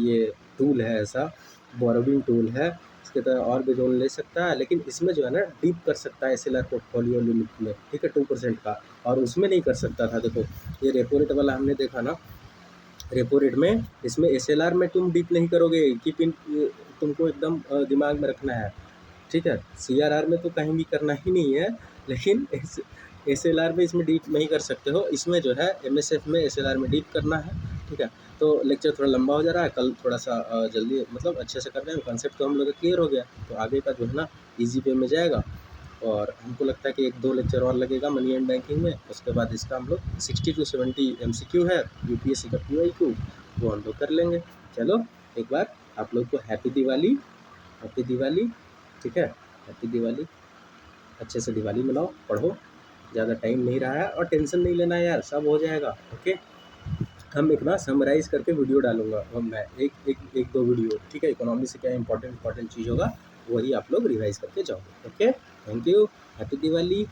ये टूल है ऐसा, बोरोविंग टूल है, इसके तरह और भी लोन ले सकता है। लेकिन इसमें जो है ना डीप कर सकता है एसएलआर पोर्टफोलियो लिमिट में, ठीक है, 2% का, और उसमें नहीं कर सकता था। देखो ये रेपो रेट वाला हमने देखा ना, रेपो रेट में इसमें एसएलआर में तुम डीप नहीं करोगे, कीप इन, तुमको एकदम दिमाग में रखना है, ठीक है। सीआरआर में तो कहीं भी करना ही नहीं है, लेकिन एसएलआर में इसमें डीप नहीं कर सकते हो। इसमें जो है एमएसएफ में एसएलआर में डीप करना है, ठीक है। तो लेक्चर थोड़ा लंबा हो जा रहा है, कल थोड़ा सा जल्दी मतलब अच्छे से कर रहे हैं, कॉन्सेप्ट तो हम लोग का क्लियर हो गया, तो आगे का जो है ना ईजी वे में जाएगा। और हमको लगता है कि 1-2 लेक्चर और लगेगा मनी एंड बैंकिंग में, उसके बाद इसका हम लोग 60 to 70 एमसीक्यू है यूपीएससी का पीवाईक्यू, वो हम लोग कर लेंगे। चलो एक बार आप लोग को हैप्पी दिवाली, हैप्पी दिवाली, ठीक है, हैप्पी दिवाली। अच्छे से दिवाली मनाओ, पढ़ो, ज़्यादा टाइम नहीं रहा है, और टेंशन नहीं लेना यार, सब हो जाएगा, ओके। हम एक ना समराइज़ करके वीडियो डालूंगा, और मैं एक दो वीडियो, ठीक है, इकोनॉमी से क्या इंपॉर्टेंट चीज़ होगा वही आप लोग रिवाइज करके जाओगे, okay. Thank you, happy Diwali.